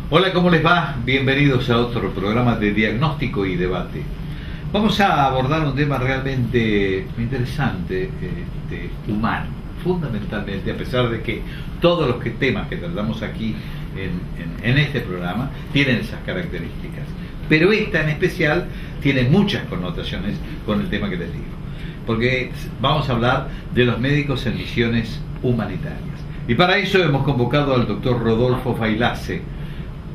Hola, ¿cómo les va? Bienvenidos a otro programa de diagnóstico y debate. Vamos a abordar un tema realmente interesante, humano, fundamentalmente, a pesar de que todos los temas que tratamos aquí en este programa tienen esas características. Pero esta en especial tiene muchas connotaciones con el tema que les digo, porque vamos a hablar de los médicos en misiones humanitarias. Y para eso hemos convocado al doctor Rodolfo Failase,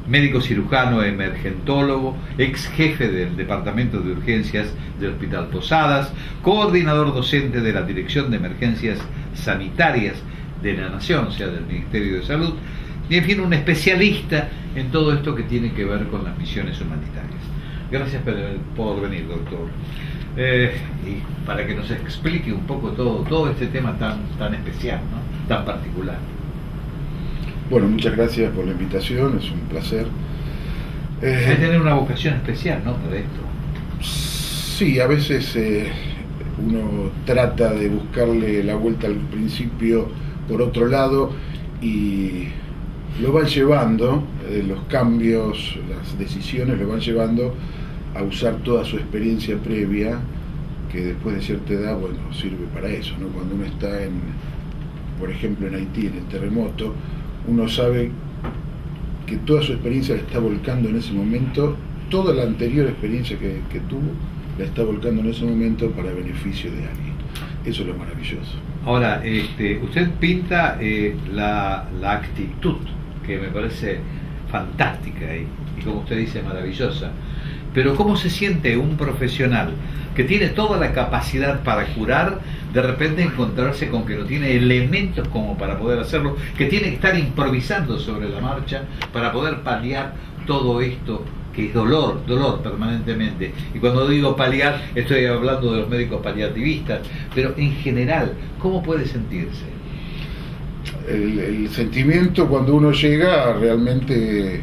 médico cirujano emergentólogo, ex jefe del Departamento de Urgencias del Hospital Posadas, coordinador docente de la Dirección de Emergencias Sanitarias de la Nación, o sea, del Ministerio de Salud, y en fin, un especialista en todo esto que tiene que ver con las misiones humanitarias. Gracias por venir, doctor. Y para que nos explique un poco todo este tema tan especial, ¿no? Tan particular. Bueno, muchas gracias por la invitación, es un placer. Hay que tener una vocación especial, ¿no?, para esto. Sí, a veces uno trata de buscarle la vuelta al principio por otro lado y lo van llevando, los cambios, las decisiones lo van llevando a usar toda su experiencia previa, que después de cierta edad, bueno, sirve para eso, ¿no? Cuando uno está por ejemplo, en Haití, en el terremoto, uno sabe que toda su experiencia la está volcando en ese momento, toda la anterior experiencia que tuvo, la está volcando en ese momento para beneficio de alguien. Eso es lo maravilloso. Ahora, usted pinta la actitud, que me parece fantástica y como usted dice, maravillosa. Pero ¿cómo se siente un profesional que tiene toda la capacidad para curar, de repente encontrarse con que no tiene elementos como para poder hacerlo, que tiene que estar improvisando sobre la marcha para poder paliar todo esto que es dolor permanentemente? Y cuando digo paliar, estoy hablando de los médicos paliativistas, pero en general, ¿cómo puede sentirse? El sentimiento cuando uno llega realmente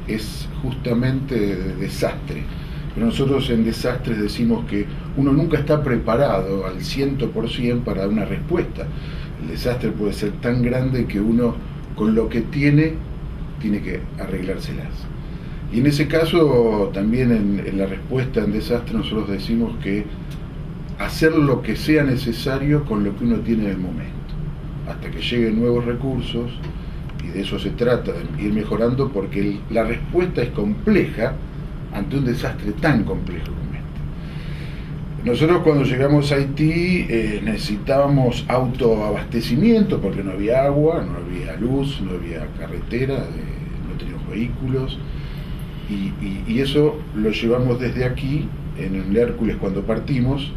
es justamente de desastre. Pero nosotros en desastres decimos que uno nunca está preparado al 100% para una respuesta. El desastre puede ser tan grande que uno con lo que tiene que arreglárselas. Y en ese caso también en la respuesta en desastre nosotros decimos que hacer lo que sea necesario con lo que uno tiene en el momento, hasta que lleguen nuevos recursos. Y de eso se trata, de ir mejorando, porque la respuesta es compleja ante un desastre tan complejo como este. Nosotros cuando llegamos a Haití necesitábamos autoabastecimiento porque no había agua, no había luz, no había carretera, no teníamos vehículos, y eso lo llevamos desde aquí, en el Hércules cuando partimos,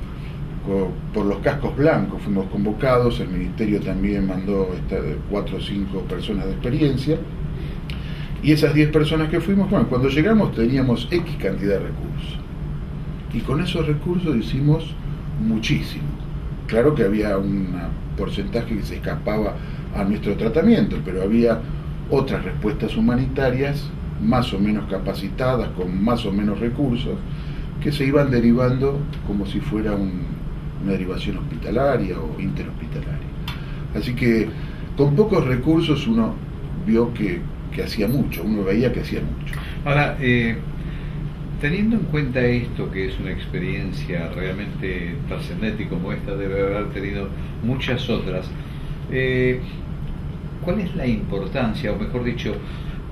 por los cascos blancos fuimos convocados. El ministerio también mandó 4 o 5 personas de experiencia, y esas 10 personas que fuimos, bueno, cuando llegamos teníamos X cantidad de recursos, y con esos recursos hicimos muchísimo. Claro que había un porcentaje que se escapaba a nuestro tratamiento, pero había otras respuestas humanitarias más o menos capacitadas, con más o menos recursos, que se iban derivando como si fuera una derivación hospitalaria o interhospitalaria. Así que con pocos recursos uno vio que hacía mucho, uno veía que hacía mucho. Ahora, teniendo en cuenta esto, que es una experiencia realmente trascendente y como esta debe haber tenido muchas otras, ¿cuál es la importancia, o mejor dicho,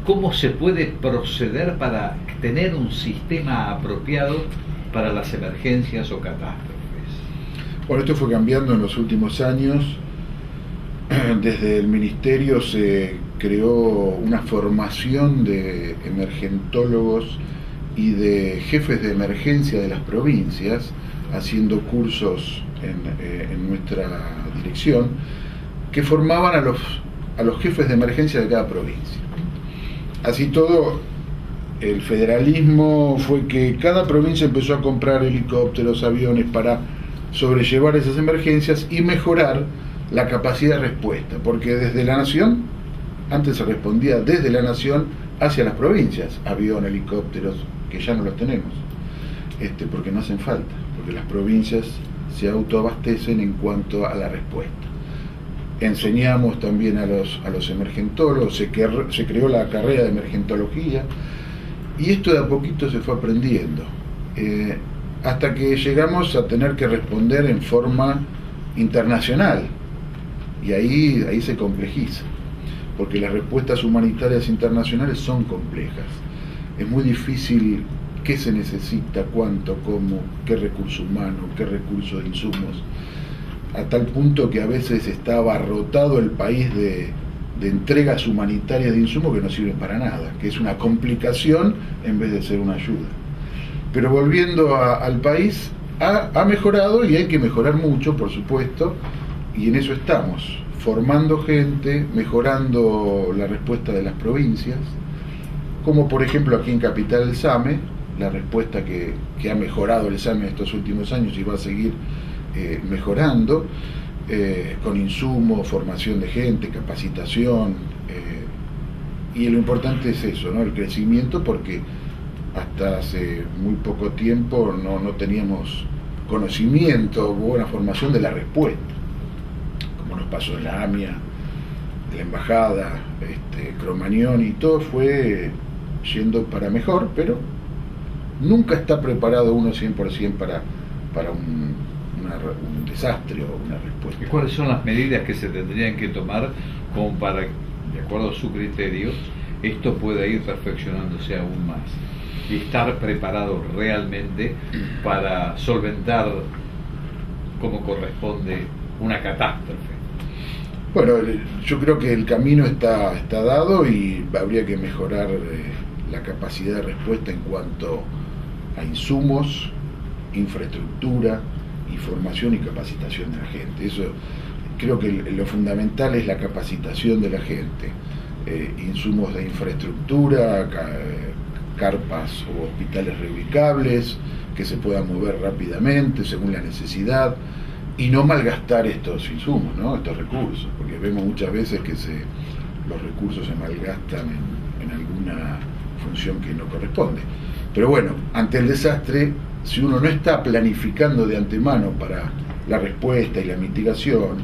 cómo se puede proceder para tener un sistema apropiado para las emergencias o catástrofes? Bueno, esto fue cambiando en los últimos años. Desde el ministerio se creó una formación de emergentólogos y de jefes de emergencia de las provincias, haciendo cursos en nuestra dirección, que formaban a los jefes de emergencia de cada provincia. Así todo, el federalismo fue que cada provincia empezó a comprar helicópteros, aviones para sobrellevar esas emergencias y mejorar la capacidad de respuesta, porque desde la nación, antes se respondía desde la nación hacia las provincias, avión, helicópteros, que ya no los tenemos, porque no hacen falta, porque las provincias se autoabastecen en cuanto a la respuesta. Enseñamos también a los emergentólogos, se creó la carrera de emergentología, y esto de a poquito se fue aprendiendo, hasta que llegamos a tener que responder en forma internacional, y ahí se complejiza, porque las respuestas humanitarias internacionales son complejas. Es muy difícil qué se necesita, cuánto, cómo, qué recurso humano, qué recurso de insumos, a tal punto que a veces está abarrotado el país de entregas humanitarias de insumos que no sirven para nada, que es una complicación en vez de ser una ayuda. Pero volviendo al país, ha mejorado, y hay que mejorar mucho, por supuesto, y en eso estamos, formando gente, mejorando la respuesta de las provincias, como por ejemplo aquí en Capital el SAME, la respuesta que ha mejorado el SAME estos últimos años y va a seguir mejorando, con insumos, formación de gente, capacitación, y lo importante es eso, ¿no? El crecimiento, porque hasta hace muy poco tiempo no teníamos conocimiento o buena formación de la respuesta, como nos pasó en la AMIA, de la embajada, Cromañón, y todo fue yendo para mejor, pero nunca está preparado uno 100% para un desastre o una respuesta. ¿Y cuáles son las medidas que se tendrían que tomar como para, de acuerdo a su criterio, esto pueda ir perfeccionándose aún más y estar preparado realmente para solventar como corresponde una catástrofe? Bueno, yo creo que el camino está dado, y habría que mejorar la capacidad de respuesta en cuanto a insumos, infraestructura y formación y capacitación de la gente. Eso creo que lo fundamental es la capacitación de la gente, insumos de infraestructura, carpas o hospitales reubicables que se puedan mover rápidamente según la necesidad, y no malgastar estos insumos, ¿no? Estos recursos, porque vemos muchas veces que los recursos se malgastan en alguna función que no corresponde. Pero bueno, ante el desastre, si uno no está planificando de antemano para la respuesta y la mitigación,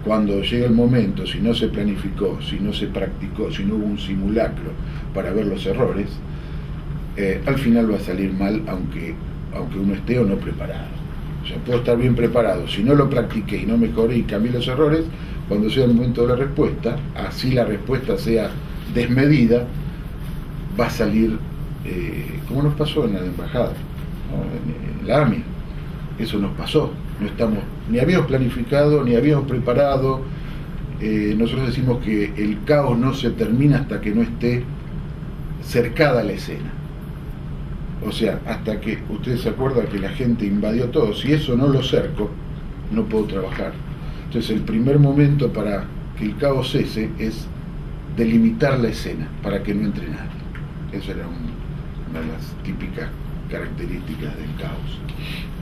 cuando llega el momento, si no se planificó, si no se practicó, si no hubo un simulacro para ver los errores, al final va a salir mal, aunque uno esté o no preparado. O sea, puedo estar bien preparado, si no lo practiqué y no mejoré y cambié los errores, cuando sea el momento de la respuesta, así la respuesta sea desmedida, va a salir como nos pasó en la embajada, ¿no? En la AMIA. Eso nos pasó, ni habíamos planificado, ni habíamos preparado. Nosotros decimos que el caos no se termina hasta que no esté cercada la escena. O sea, hasta que ustedes se acuerdan que la gente invadió todo. Si eso no lo cerco, no puedo trabajar. Entonces el primer momento para que el caos cese es delimitar la escena para que no entre nadie. Esa era una de las típicas características del caos.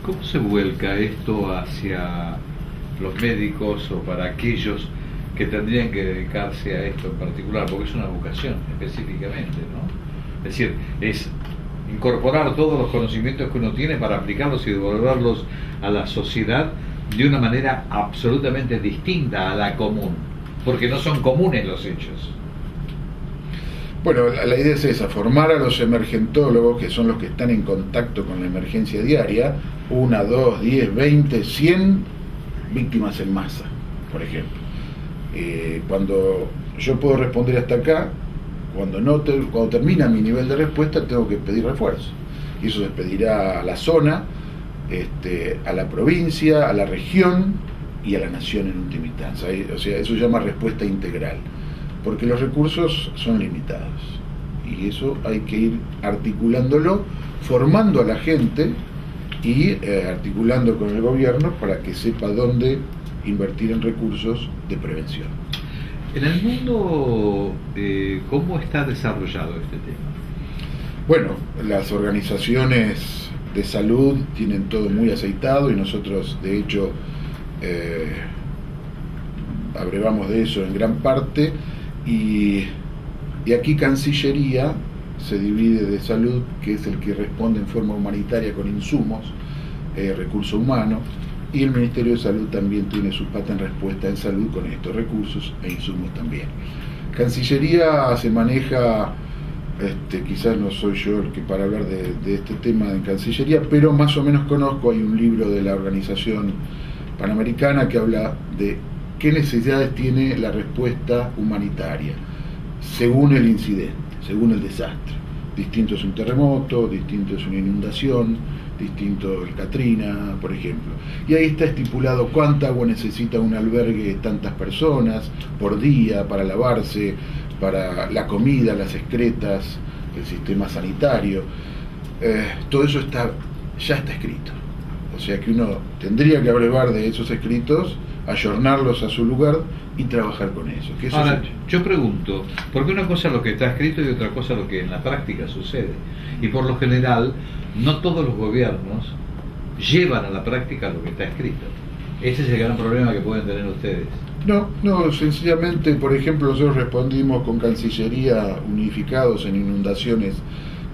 ¿Cómo se vuelca esto hacia los médicos o para aquellos que tendrían que dedicarse a esto en particular? Porque es una vocación específicamente, ¿no? Es decir, es incorporar todos los conocimientos que uno tiene para aplicarlos y devolverlos a la sociedad de una manera absolutamente distinta a la común, porque no son comunes los hechos. Bueno, la idea es esa, formar a los emergentólogos, que son los que están en contacto con la emergencia diaria, 1, 2, 10, 20, 100 víctimas en masa, por ejemplo. Cuando yo puedo responder hasta acá, cuando termina mi nivel de respuesta, tengo que pedir refuerzo. Y eso se pedirá a la zona, a la provincia, a la región y a la nación en última instancia. O sea, eso se llama respuesta integral, porque los recursos son limitados. Y eso hay que ir articulándolo, formando a la gente y articulando con el gobierno para que sepa dónde invertir en recursos de prevención. En el mundo, ¿cómo está desarrollado este tema? Bueno, las organizaciones de salud tienen todo muy aceitado, y nosotros de hecho abrevamos de eso en gran parte, y Y aquí Cancillería se divide de salud, que es el que responde en forma humanitaria con insumos, recurso humano, y el Ministerio de Salud también tiene su pata en respuesta en salud con estos recursos e insumos también. Cancillería se maneja, quizás no soy yo el que para hablar de este tema en Cancillería, pero más o menos conozco, hay un libro de la Organización Panamericana que habla de qué necesidades tiene la respuesta humanitaria, según el incidente, según el desastre. Distinto es un terremoto, distinto es una inundación, distinto el Katrina, por ejemplo. Y ahí está estipulado cuánta agua necesita un albergue de tantas personas por día para lavarse, para la comida, las excretas, el sistema sanitario. Todo eso ya está escrito. O sea que uno tendría que abrevar de esos escritos, ayornarlos a su lugar y trabajar con eso. Que eso Ahora, yo pregunto, porque una cosa es lo que está escrito y otra cosa es lo que en la práctica sucede. Y por lo general, no todos los gobiernos llevan a la práctica lo que está escrito. Ese es el gran problema que pueden tener ustedes. No, sencillamente, por ejemplo, nosotros respondimos con Cancillería unificados en inundaciones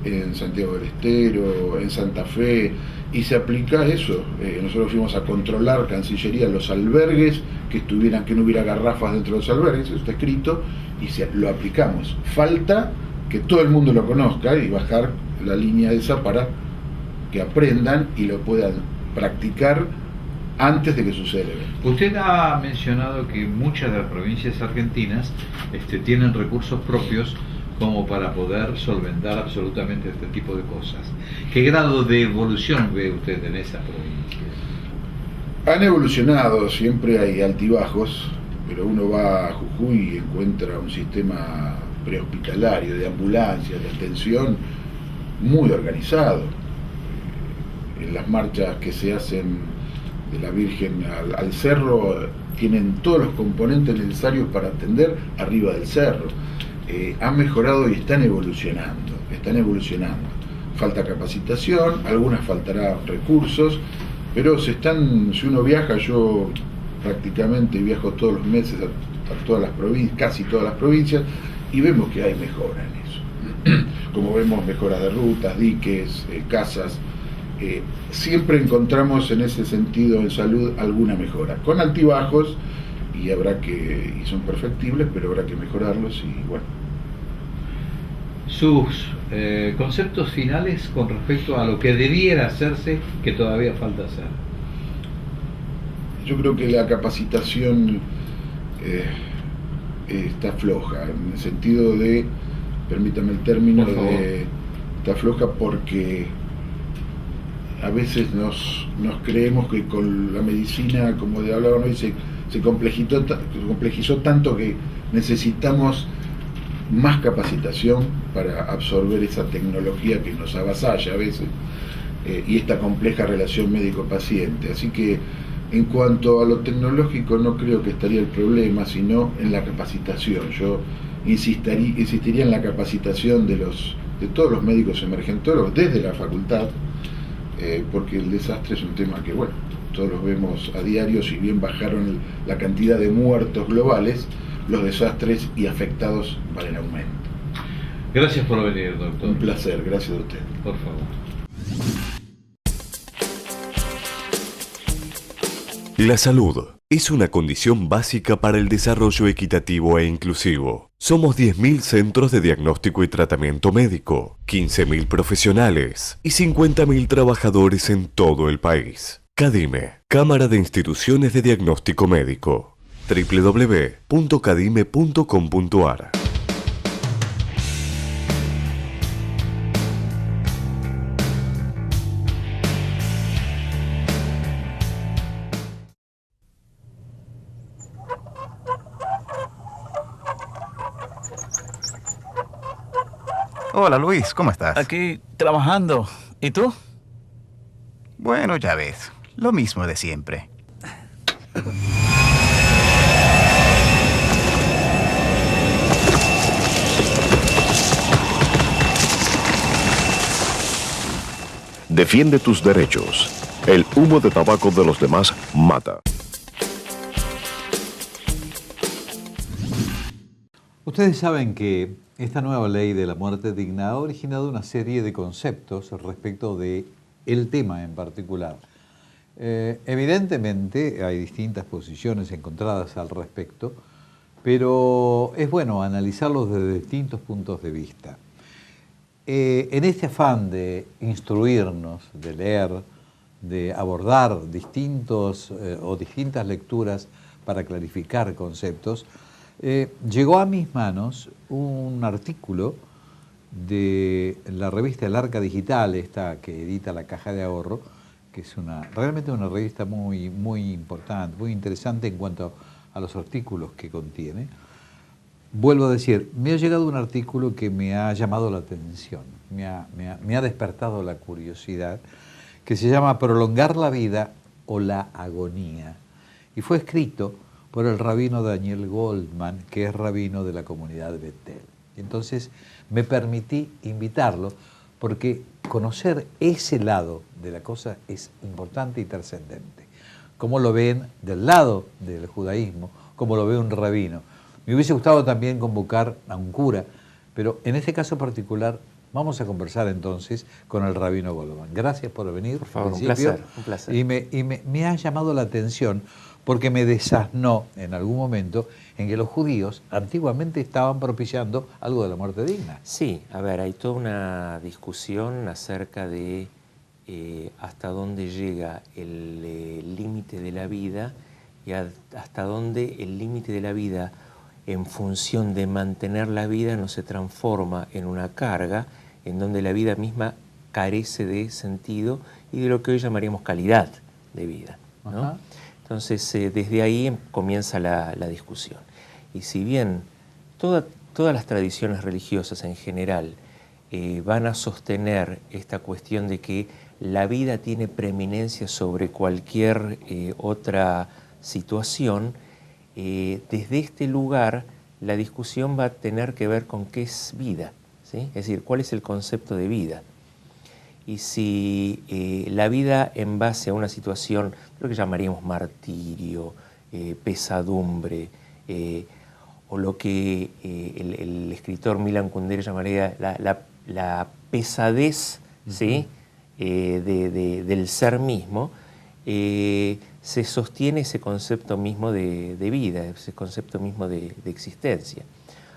en Santiago del Estero, en Santa Fe, y se aplica eso. Nosotros fuimos a controlar Cancillería los albergues, que no hubiera garrafas dentro de los albergues, eso está escrito, y lo aplicamos. Falta que todo el mundo lo conozca y bajar la línea esa para que aprendan y lo puedan practicar antes de que suceda. Usted ha mencionado que muchas de las provincias argentinas tienen recursos propios como para poder solventar absolutamente este tipo de cosas. ¿Qué grado de evolución ve usted en esas provincias? Han evolucionado, siempre hay altibajos, pero uno va a Jujuy y encuentra un sistema prehospitalario, de ambulancias, de atención, muy organizado. En las marchas que se hacen de la Virgen al cerro, tienen todos los componentes necesarios para atender arriba del cerro. Han mejorado y están evolucionando. Falta capacitación, algunas faltará recursos, pero si uno viaja, yo prácticamente viajo todos los meses a todas las provincias, casi todas las provincias, y vemos que hay mejora en eso. Como vemos mejoras de rutas, diques, casas, siempre encontramos en ese sentido en salud alguna mejora, con altibajos, y son perfectibles, pero habrá que mejorarlos y bueno. Sus conceptos finales con respecto a lo que debiera hacerse, que todavía falta hacer. Yo creo que la capacitación está floja, en el sentido de, permítame el término, está floja porque a veces nos creemos que con la medicina, como hablaban hoy, se complejizó tanto que necesitamos más capacitación para absorber esa tecnología que nos avasalla a veces, y esta compleja relación médico-paciente. Así que en cuanto a lo tecnológico no creo que estaría el problema, sino en la capacitación. Yo insistiría en la capacitación de todos los médicos emergentólogos desde la facultad, porque el desastre es un tema que, bueno, todos los vemos a diario. Si bien bajaron la cantidad de muertos globales, los desastres y afectados van en aumento. Gracias por venir, doctor. Un placer, gracias a usted. Por favor. La salud es una condición básica para el desarrollo equitativo e inclusivo. Somos 10.000 centros de diagnóstico y tratamiento médico, 15.000 profesionales y 50.000 trabajadores en todo el país. CADIME, Cámara de Instituciones de Diagnóstico Médico. www.cadime.com.ar. Hola Luis, ¿cómo estás? Aquí trabajando. ¿Y tú? Bueno, ya ves, lo mismo de siempre. Defiende tus derechos. El humo de tabaco de los demás mata. Ustedes saben que esta nueva ley de la muerte digna ha originado una serie de conceptos respecto de el tema en particular. Evidentemente hay distintas posiciones encontradas al respecto, pero es bueno analizarlos desde distintos puntos de vista. En este afán de instruirnos, de leer, de abordar distintas lecturas para clarificar conceptos, llegó a mis manos un artículo de la revista El Arca Digital, esta que edita la Caja de Ahorro, que es realmente una revista muy, muy importante, muy interesante en cuanto a los artículos que contiene. Vuelvo a decir, me ha llegado un artículo que me ha llamado la atención, me ha despertado la curiosidad, que se llama Prolongar la vida o la agonía, y fue escrito por el rabino Daniel Goldman, que es rabino de la comunidad de Betel. Entonces me permití invitarlo porque conocer ese lado de la cosa es importante y trascendente. Cómo lo ven del lado del judaísmo, cómo lo ve un rabino. Me hubiese gustado también convocar a un cura, pero en este caso particular vamos a conversar entonces con el rabino Goldman. Gracias por venir. Por favor, un placer. Y me ha llamado la atención porque me desasnó en algún momento en que los judíos antiguamente estaban propiciando algo de la muerte digna. Sí, a ver, hay toda una discusión acerca de hasta dónde llega el límite de la vida y hasta dónde el límite de la vida, en función de mantener la vida, no se transforma en una carga, en donde la vida misma carece de sentido y de lo que hoy llamaríamos calidad de vida, ¿no? Ajá. Entonces, desde ahí comienza la discusión. Y si bien todas las tradiciones religiosas en general van a sostener esta cuestión de que la vida tiene preeminencia sobre cualquier otra situación, desde este lugar la discusión va a tener que ver con qué es vida, ¿sí? Es decir, cuál es el concepto de vida. Y si la vida en base a una situación, lo que llamaríamos martirio, pesadumbre, o lo que el escritor Milan Kundera llamaría la pesadez, ¿sí? Del ser mismo, se sostiene ese concepto mismo de vida, ese concepto mismo de existencia.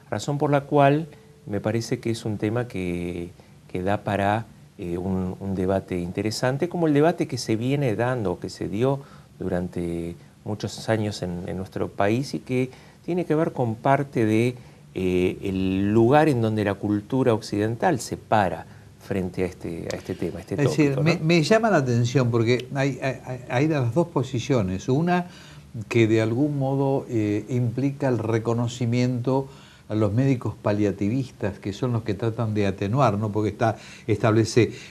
Razón por la cual me parece que es un tema que da para un debate interesante, como el debate que se viene dando, que se dio durante muchos años en nuestro país y que tiene que ver con parte de el lugar en donde la cultura occidental se para frente a este tema, este tópico. Es decir, ¿no? me llama la atención porque hay las dos posiciones. Una que de algún modo implica el reconocimiento a los médicos paliativistas, que son los que tratan de atenuar, ¿no? Porque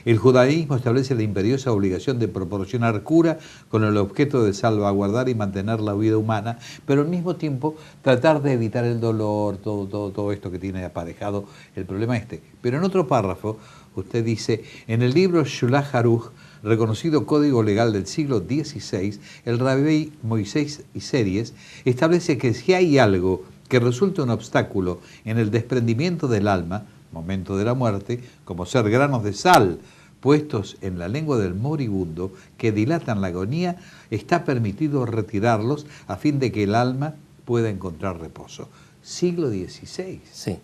el judaísmo establece la imperiosa obligación de proporcionar cura con el objeto de salvaguardar y mantener la vida humana, pero al mismo tiempo tratar de evitar el dolor, todo esto que tiene aparejado el problema este. Pero en otro párrafo usted dice, en el libro Shulchan Aruch, reconocido código legal del siglo XVI, el rabí Moisés Isseries establece que si hay algo que resulte un obstáculo en el desprendimiento del alma, momento de la muerte, como ser granos de sal puestos en la lengua del moribundo que dilatan la agonía, está permitido retirarlos a fin de que el alma pueda encontrar reposo. Siglo XVI. Sí.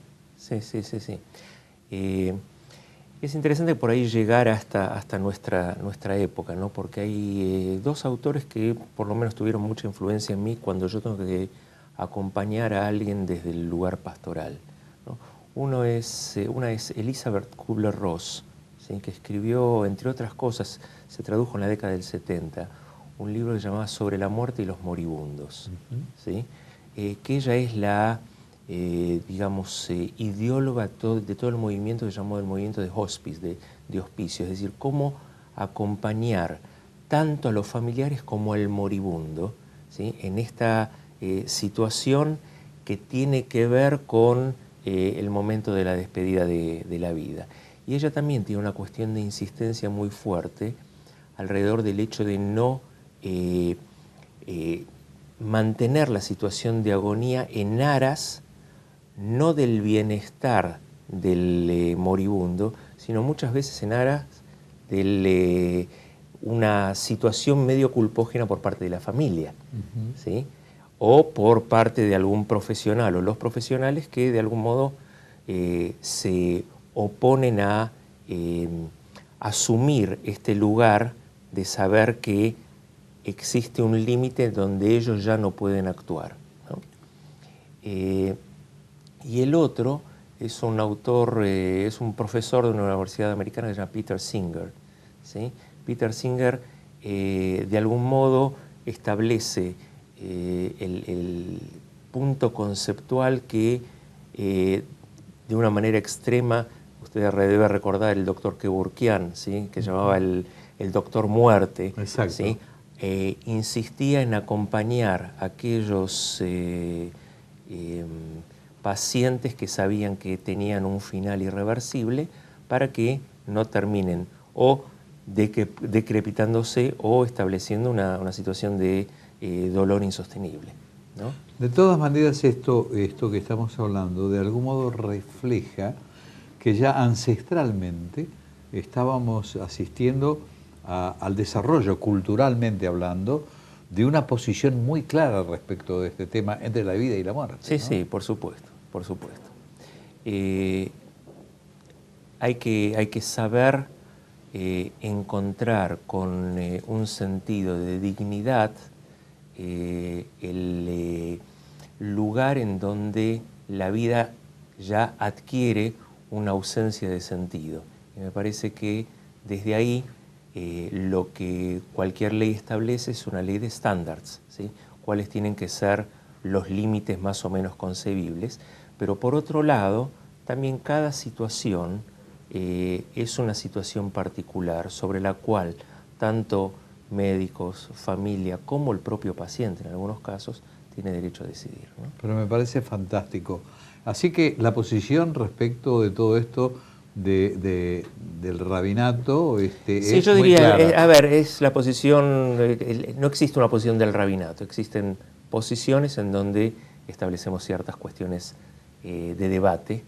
Es interesante por ahí llegar hasta nuestra época, ¿no? Porque hay dos autores que por lo menos tuvieron mucha influencia en mí cuando yo tengo que acompañar a alguien desde el lugar pastoral, ¿no? Una es Elizabeth Kubler-Ross, ¿sí? Que escribió, entre otras cosas, se tradujo en la década del 70, un libro que se llamaba Sobre la muerte y los moribundos, ¿sí? Que ella es la, ideóloga de todo el movimiento que se llamó el movimiento de hospice, de hospicio, es decir, cómo acompañar tanto a los familiares como al moribundo, ¿sí? En esta situación que tiene que ver con el momento de la despedida de la vida. Y ella también tiene una cuestión de insistencia muy fuerte alrededor del hecho de no mantener la situación de agonía en aras no del bienestar del moribundo, sino muchas veces en aras de una situación medio culpógena por parte de la familia, ¿sí? O por parte de algún profesional o los profesionales que de algún modo se oponen a asumir este lugar de saber que existe un límite donde ellos ya no pueden actuar, ¿no? Y el otro es un autor, es un profesor de una universidad americana que se llama Peter Singer, ¿sí? Peter Singer de algún modo establece el punto conceptual que de una manera extrema, usted debe recordar el doctor Kevorkian, ¿sí? Que llamaba el doctor muerte. Exacto. ¿Sí? Insistía en acompañar a aquellos pacientes que sabían que tenían un final irreversible para que no terminen o decrepitándose o estableciendo una situación de dolor insostenible, ¿no? De todas maneras, esto que estamos hablando de algún modo refleja que ya ancestralmente estábamos asistiendo al desarrollo, culturalmente hablando, de una posición muy clara respecto de este tema entre la vida y la muerte. Sí, ¿no? sí, por supuesto, por supuesto. Hay que saber encontrar con un sentido de dignidad el lugar en donde la vida ya adquiere una ausencia de sentido. Y me parece que desde ahí lo que cualquier ley establece es una ley de estándares, ¿sí? Cuáles tienen que ser los límites más o menos concebibles, pero por otro lado, también cada situación es una situación particular sobre la cual tanto médicos, familia, como el propio paciente en algunos casos, tiene derecho a decidir, ¿no? Pero me parece fantástico. Así que la posición respecto de todo esto del rabinato sí, es yo muy diría, clara. a ver, es la posición, no existe una posición del rabinato, existen posiciones en donde establecemos ciertas cuestiones de debate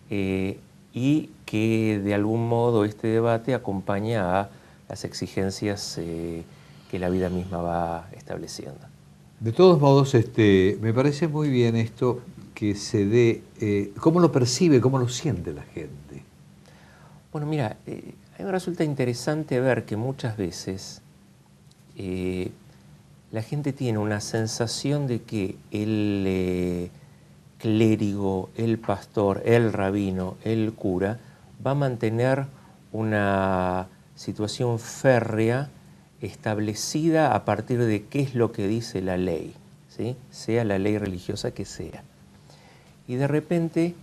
y que de algún modo este debate acompaña a las exigencias que la vida misma va estableciendo. De todos modos, me parece muy bien esto que se dé, cómo lo percibe, cómo lo siente la gente. Bueno, mira, a mí me resulta interesante ver que muchas veces la gente tiene una sensación de que el clérigo, el pastor, el rabino, el cura va a mantener una situación férrea establecida a partir de qué es lo que dice la ley, ¿sí? Sea la ley religiosa que sea. Y de repente,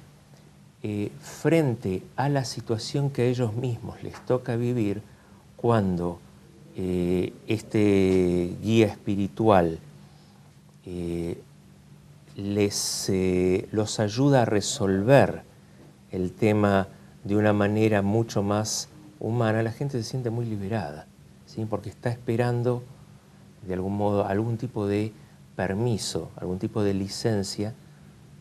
frente a la situación que a ellos mismos les toca vivir, cuando este guía espiritual los ayuda a resolver el tema de una manera mucho más humana, la gente se siente muy liberada, ¿sí? Porque está esperando de algún modo algún tipo de permiso, algún tipo de licencia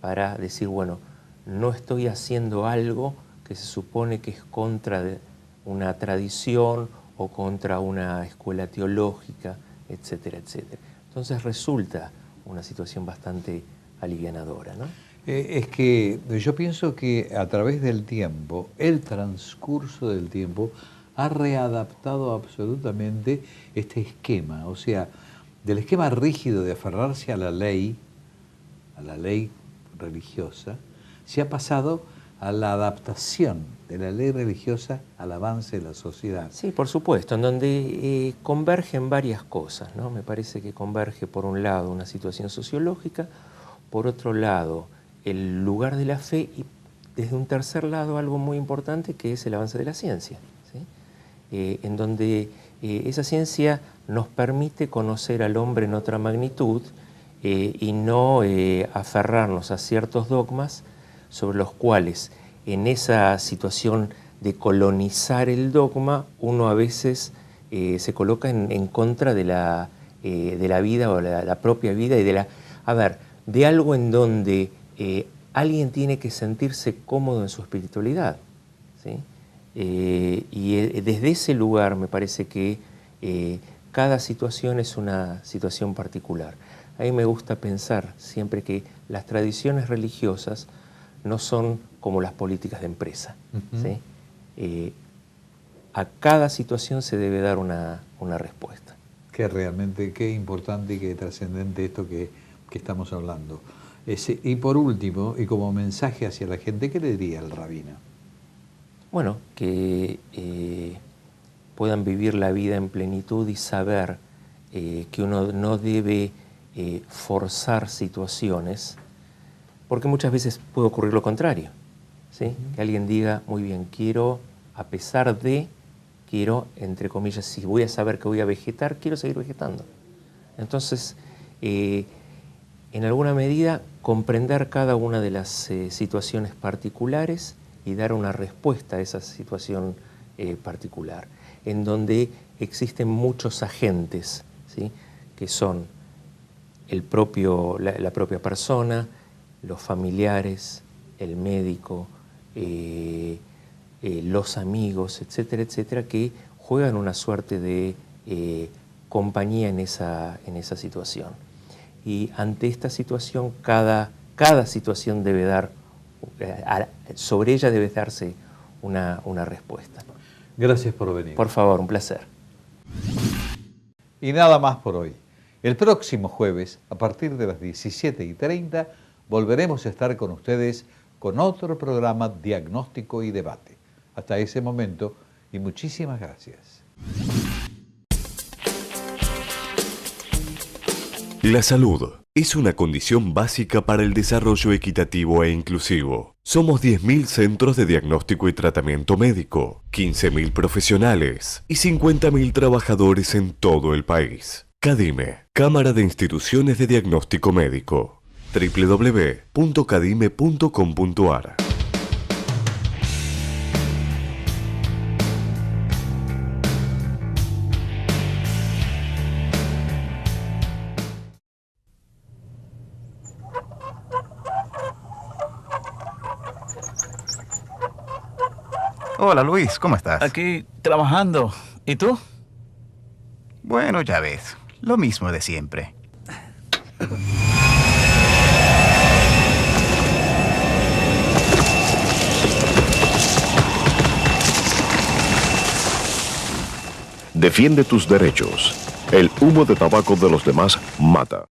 para decir, bueno, no estoy haciendo algo que se supone que es contra de una tradición o contra una escuela teológica, etcétera, etcétera. Entonces resulta una situación bastante alivianadora, ¿no? Es que yo pienso que a través del tiempo, el transcurso del tiempo, ha readaptado absolutamente este esquema. O sea, del esquema rígido de aferrarse a la ley religiosa, se ha pasado a la adaptación de la ley religiosa al avance de la sociedad. Sí, por supuesto, en donde convergen varias cosas, ¿no? Me parece que converge por un lado una situación sociológica, por otro lado el lugar de la fe y desde un tercer lado algo muy importante que es el avance de la ciencia, ¿sí? En donde esa ciencia nos permite conocer al hombre en otra magnitud y no aferrarnos a ciertos dogmas sobre los cuales en esa situación de colonizar el dogma uno a veces se coloca en contra de la vida o la propia vida y de algo en donde alguien tiene que sentirse cómodo en su espiritualidad, ¿sí? Desde ese lugar me parece que cada situación es una situación particular. A mí me gusta pensar siempre que las tradiciones religiosas no son como las políticas de empresa, ¿sí? A cada situación se debe dar una respuesta. Que realmente, qué importante y qué trascendente esto que estamos hablando. Y por último, y como mensaje hacia la gente, ¿qué le diría el rabino? Bueno, que puedan vivir la vida en plenitud y saber que uno no debe forzar situaciones, porque muchas veces puede ocurrir lo contrario, ¿sí? Que alguien diga, muy bien, quiero, a pesar de, entre comillas, si voy a saber que voy a vegetar, quiero seguir vegetando. Entonces, en alguna medida, comprender cada una de las situaciones particulares y dar una respuesta a esa situación particular, en donde existen muchos agentes, ¿sí? Que son la propia persona, los familiares, el médico, los amigos, etcétera, etcétera, que juegan una suerte de compañía en esa situación. Y ante esta situación, cada situación debe dar, sobre ella debe darse una respuesta. Gracias por venir. Por favor, un placer. Y nada más por hoy. El próximo jueves, a partir de las 17:30, volveremos a estar con ustedes con otro programa Diagnóstico y Debate. Hasta ese momento, y muchísimas gracias. La salud es una condición básica para el desarrollo equitativo e inclusivo. Somos 10.000 centros de diagnóstico y tratamiento médico, 15.000 profesionales y 50.000 trabajadores en todo el país. CADIME, Cámara de Instituciones de Diagnóstico Médico. www.cadime.com.ar. Hola Luis, ¿cómo estás? Aquí trabajando. ¿Y tú? Bueno, ya ves, lo mismo de siempre. Defiende tus derechos. El humo de tabaco de los demás mata.